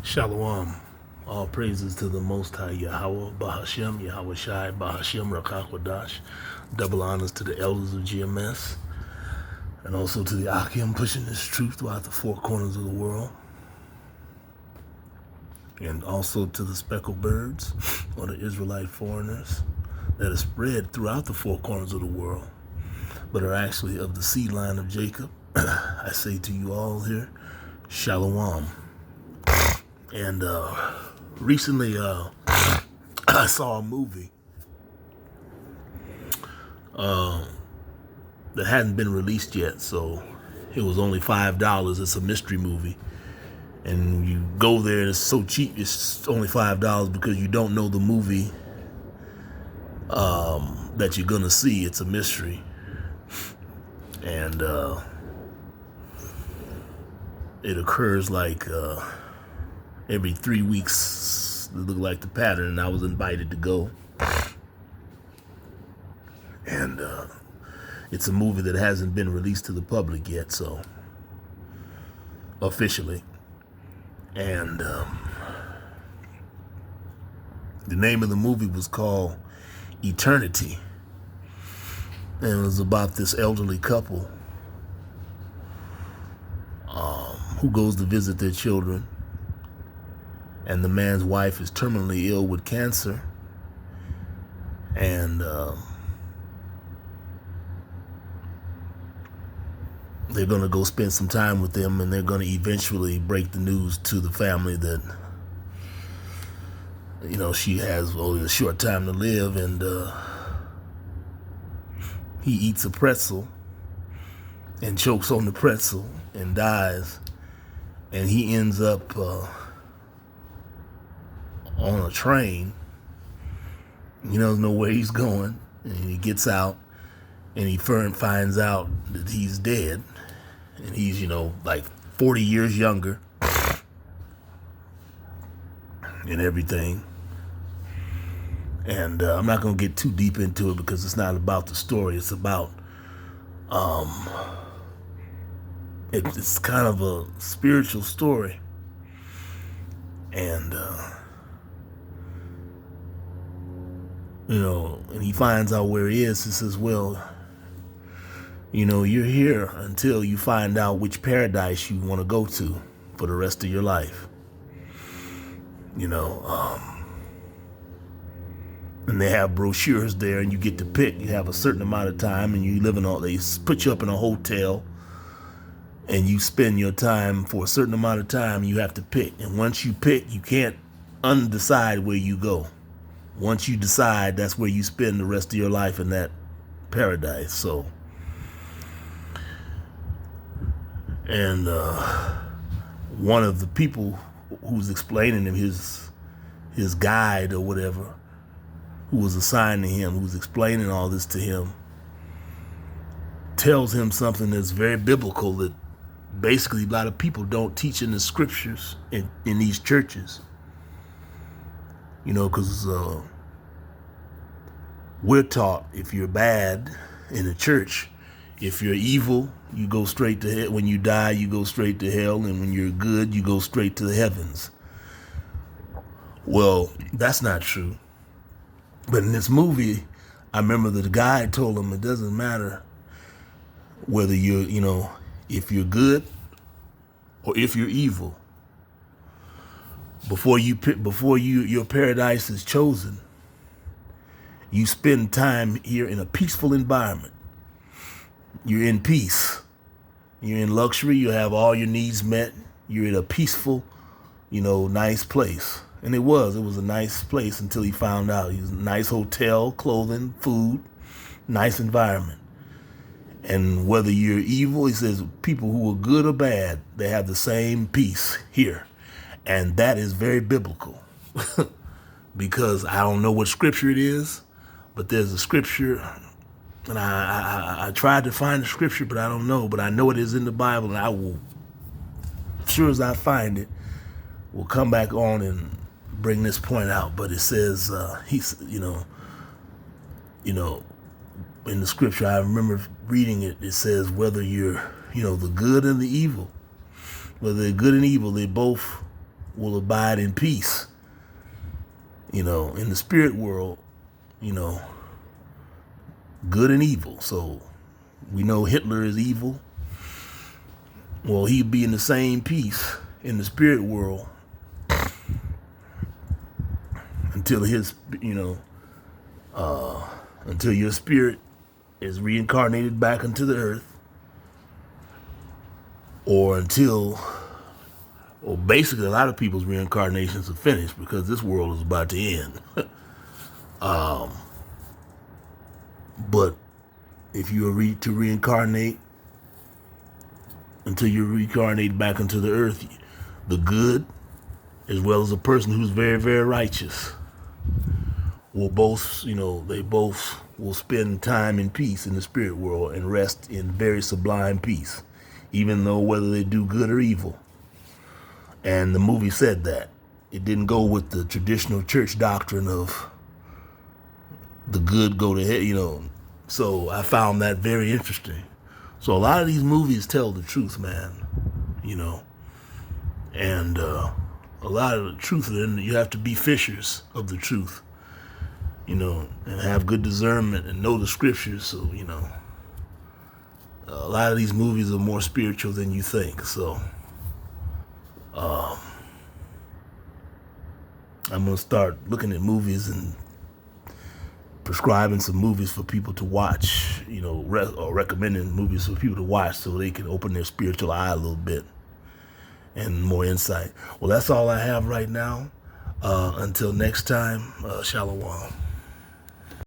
Shalom. All praises to the Most High Yahweh, Bahashem, Yahweh Shai, Bahashem, Rakakwadash. Double honors to the elders of GMS, and also to the Akim pushing this truth throughout the four corners of the world. And also to the speckled birds, or the Israelite foreigners, that are spread throughout the four corners of the world, but are actually of the seed line of Jacob. I say to you all here, Shalom. And recently I saw a movie that hadn't been released yet, so it was only $5. It's a mystery movie, and you go there and it's so cheap. It's only $5 because you don't know the movie that you're gonna see. It's a mystery, and it occurs like every 3 weeks. It looked like the pattern, and I was invited to go. And it's a movie that hasn't been released to the public yet, so officially. And the name of the movie was called Eternity, and it was about this elderly couple who goes to visit their children, and the man's wife is terminally ill with cancer, and they're going to go spend some time with them, and they're going to eventually break the news to the family that, you know, she has only a short time to live. And he eats a pretzel and chokes on the pretzel and dies, and he ends up on a train. He doesn't know where he's going, and he gets out, and he finds out that he's dead, and he's, like 40 years younger and everything. And I'm not going to get too deep into it because it's not about the story. It's about, it's kind of a spiritual story. And, and he finds out where he is. He says, well, you're here until you find out which paradise you want to go to for the rest of your life. And they have brochures there, and you get to pick. You have a certain amount of time, and you live in they put you up in a hotel, and you spend your time for a certain amount of time. You have to pick, and once you pick, you can't undecide where you go. Once you decide, that's where you spend the rest of your life in that paradise. So, and one of the people who's explaining him, his guide or whatever, who was assigned to him, who's explaining all this to him, tells him something that's very biblical that basically a lot of people don't teach in the scriptures in these churches. Because we're taught if you're bad in the church, if you're evil, you go straight to hell. When you die, you go straight to hell, and when you're good, you go straight to the heavens. Well, that's not true. But in this movie, I remember that the guy told him it doesn't matter whether you're, if you're good or if you're evil. Before your paradise is chosen, you spend time here in a peaceful environment. You're in peace. You're in luxury. You have all your needs met. You're in a peaceful, nice place. And it was a nice place until he found out. It was a nice hotel, clothing, food, nice environment. And whether you're evil, he says, people who are good or bad, they have the same peace here. And that is very biblical. Because I don't know what scripture it is, but there's a scripture, and I tried to find the scripture, but I don't know. But I know it is in the Bible, and I will, as sure as I find it, will come back on and bring this point out. But it says, in the scripture, I remember reading it, it says whether you're, the good and the evil, whether they're good and evil, they both will abide in peace. You know, in the spirit world, you know, good and evil. So we know Hitler is evil. Well, he'd be in the same peace in the spirit world until his, you know, until your spirit is reincarnated back into the earth, or until, or basically a lot of people's reincarnations are finished because this world is about to end. But if you are to reincarnate until you reincarnate back into the earth, the good, as well as a person who's very, very righteous, will both, you know, they both will spend time in peace in the spirit world and rest in very sublime peace, even though whether they do good or evil. And the movie said that. It didn't go with the traditional church doctrine of the good go to hell, you know. So I found that very interesting. So a lot of these movies tell the truth, man, you know. And a lot of the truth, then you have to be fishers of the truth, you know, and have good discernment and know the scriptures. So, you know, a lot of these movies are more spiritual than you think. So I'm going to start looking at movies and prescribing some movies for people to watch, you know, or recommending movies for people to watch so they can open their spiritual eye a little bit and more insight. Well, that's all I have right now. Until next time, shalom.